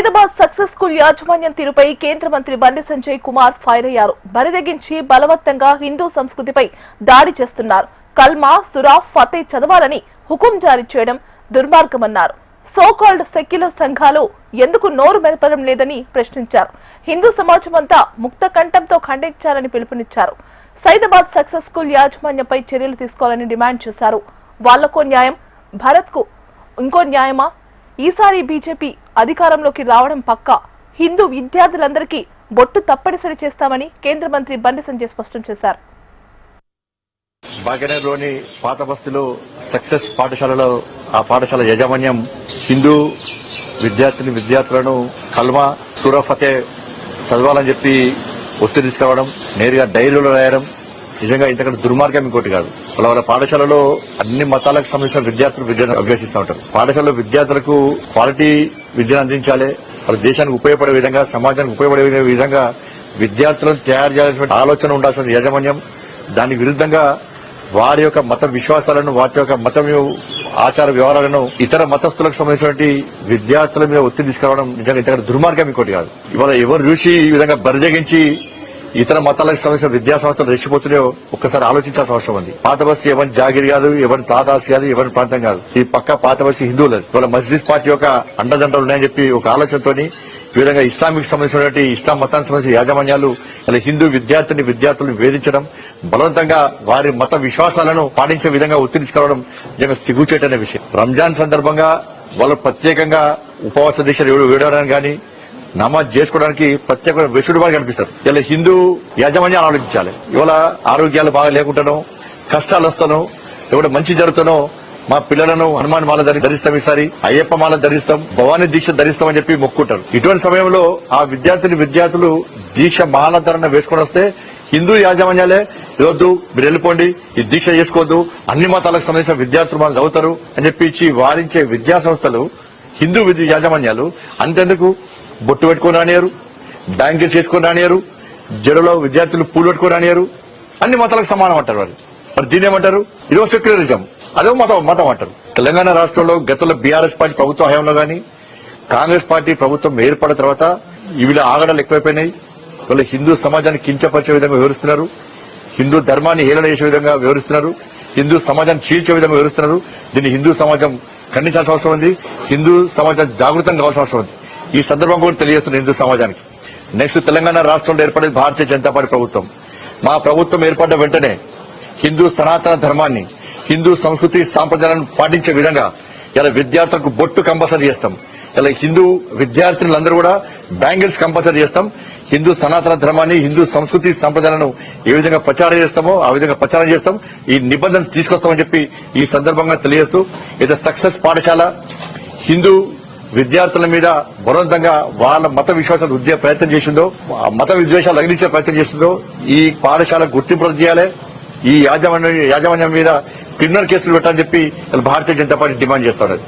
Saidabad success school యాజమాన్యం తీరుపై కేంద్ర మంత్రి బండి సంజయ్ కుమార్ ఫైర్ అయ్యారు. బరిదెగించి బలవంతంగా హిందూ సంస్కృతిపై దాడి చేస్తున్నారు. కల్మా సురా ఫతే చదవాలని హుకుం జారీ చేయడం దుర్మార్గమన్నారు. సోకాల్డ్ సెక్యులర్ సంఘాలు ఎందుకు నోరు మెదపడం లేదని ప్రశ్నించారు. హిందూ సమాజమంతా ముక్త కంఠంతో ఖండించాలని పిలుపునిచ్చారు. సైదాబాద్ సక్సెస్ స్కూల్ యాజమాన్యంపై చర్యలు తీసుకోవాలని డిమాండ్ చేశారు. వాళ్లకో న్యాయం, భరత్ కు ఇంకో న్యాయమా? ఈసారి బీజేపీ అధికారంలోకి రావడం పక్కా. హిందూ విద్యార్థులందరికీ బొట్టు తప్పనిసరి చేస్తామని కేంద్ర మంత్రి బండి సంజయ్ స్పష్టం చేశారు. భాగ్యనగర్లోని పాత బస్తీలో సక్సెస్ పాఠశాలలో ఆ పాఠశాల యాజమాన్యం హిందూ విద్యార్థులను కల్మా సూరా ఫతే చదవాలని చెప్పి ఒత్తిడి తీసుకురావడం, నేరుగా డైరీలో రాయడం నిజంగా ఇంతకంటే దుర్మార్గం ఇంకోటి కాదు. వాళ్ళ పాఠశాలలో అన్ని మతాలకు సంబంధించిన విద్యార్థులు విద్యను అభ్యసిస్తూ ఉంటారు. పాఠశాలలో విద్యార్థులకు క్వాలిటీ విద్యను అందించాలి. వాళ్ళ దేశానికి ఉపయోగపడే విధంగా, సమాజానికి ఉపయోగపడే విధంగా విద్యార్థులను తయారు చేయాల్సిన ఆలోచన ఉండాల్సిన యాజమాన్యం దానికి విరుద్ధంగా వారి యొక్క మత విశ్వాసాలను, వారి యొక్క మతం ఆచార వ్యవహారాలను ఇతర మతస్థులకు సంబంధించినటువంటి విద్యార్థుల మీద ఒత్తిడి తీసుకురావడం నిజంగా ఇంతకంటే దుర్మార్గం ఇంకోటి కాదు. ఇవాళ ఎవరు చూసి ఈ విధంగా బరిదెగించి ఇతర మతాలకు సంబంధించిన విద్యా సంస్థలు రెచ్చిపోతున్నాయో ఒక్కసారి ఆలోచించాల్సిన అవసరం ఉంది. పాత బస్తీ ఎవరి జాగిరి కాదు, ఎవరి తాదాసి కాదు, ఎవరి ప్రాంతం కాదు. ఈ పక్క పాత బస్తీ హిందువులది. ఇవాళ మస్జిద్ పార్టీ యొక్క అండదండలు ఉన్నాయని చెప్పి ఒక ఆలోచనతోని ఈ విధంగా ఇస్లామిక్ సంబంధించినటువంటి ఇస్లాం మతానికి సంబంధించిన యాజమాన్యాలు ఇలా హిందూ విద్యార్థులను వేధించడం, బలవంతంగా వారి మత విశ్వాసాలను పాటించే విధంగా ఒత్తిడి తీసుకురావడం నిజంగా సిగ్గుచేటనే విషయం. రంజాన్ సందర్భంగా వాళ్ళు ప్రత్యేకంగా ఉపవాస దీక్షలు వేయడానికి గానీ, నమాజ్ చేసుకోవడానికి ప్రత్యేక వెసుడుగా కనిపిస్తారు. ఇలా హిందూ యాజమాన్యాలు ఆలోచించాలి. ఇవాళ ఆరోగ్యాలు బాగా లేకుండానో, కష్టాలు వస్తానో, ఎవడ మంచి జరుగుతానో మా పిల్లలను హనుమాన్ మాల ధరిస్తాం, ఈసారి అయ్యప్ప మాల ధరిస్తాం, భవానీ దీక్ష ధరిస్తామని చెప్పి మొక్కుంటారు. ఇటువంటి సమయంలో ఆ విద్యార్థులు దీక్ష మాలధరణ వేసుకొని వస్తే హిందూ యాజమాన్యాలే వద్దు, మీరు వెళ్ళిపోండి, ఈ దీక్ష చేసుకోవద్దు, అన్ని మతాలకు సంబంధించిన విద్యార్థులు మనం చదువుతారు అని చెప్పి వారించే విద్యా సంస్థలు, హిందూ యాజమాన్యాలు అంతెందుకు బొట్టు పెట్టుకొని రానియారు, బ్యాంకులు చేసుకొని రానియారు, జడలో విద్యార్థులు పూలు పెట్టుకొని రానియారు. అన్ని మతాలకు సమానం అంటారు వాళ్ళు. మరి దీని ఏమంటారు? ఇదో సెక్యులరిజం, అదో మతం అంటారు. తెలంగాణ రాష్ట్రంలో గతంలో బీఆర్ఎస్ పార్టీ ప్రభుత్వ హయాంలో గానీ, కాంగ్రెస్ పార్టీ ప్రభుత్వం ఏర్పడిన తర్వాత వీళ్ళ ఆగడాలు ఎక్కువైపోయినాయి. వాళ్ళు హిందూ సమాజాన్ని కించపరిచే విధంగా వివరిస్తున్నారు, హిందూ ధర్మాన్ని హేళన చేసే విధంగా వివరిస్తున్నారు, హిందూ సమాజాన్ని చీల్చే విధంగా వివరిస్తున్నారు. దీన్ని హిందూ సమాజం ఖండించాల్సిన అవసరం ఉంది. హిందూ సమాజం జాగృతం కావాల్సిన అవసరం ఉంది. ఈ సందర్భం కూడా తెలియజేస్తున్న హిందూ సమాజానికి, నెక్స్ట్ తెలంగాణ రాష్ట్రంలో ఏర్పడేది భారతీయ జనతా పార్టీ ప్రభుత్వం. మా ప్రభుత్వం ఏర్పడిన వెంటనే హిందూ సనాతన ధర్మాన్ని, హిందూ సంస్కృతి సాంప్రదాయాలను పాటించే విధంగా ఇలా విద్యార్థులకు బొట్టు కంపల్సరీ చేస్తాం. ఇలా హిందూ విద్యార్థులందరూ కూడా బ్యాంగిల్స్ కంపల్సరీ చేస్తాం. హిందూ సనాతన ధర్మాన్ని, హిందూ సంస్కృతి సంప్రదాయాలను ఏ విధంగా ప్రచారం చేస్తామో ఆ విధంగా ప్రచారం చేస్తాం. ఈ నిబంధన తీసుకొస్తామని చెప్పి ఈ సందర్భంగా తెలియజేస్తూ, ఏదో సక్సెస్ పాఠశాల హిందూ విద్యార్థుల మీద బలవంతంగా వాళ్ళ మత విశ్వాసాలు ఉద్యోగ ప్రయత్నం చేసిందో, మత విద్వేషాలు రగిలించే ప్రయత్నం చేసిందో ఈ పాఠశాల గుర్తింపు చేయాలి. ఈ యాజమాన్యం మీద క్రిమినల్ కేసులు పెట్టాలని చెప్పి భారతీయ జనతా పార్టీ డిమాండ్ చేస్తున్నారు.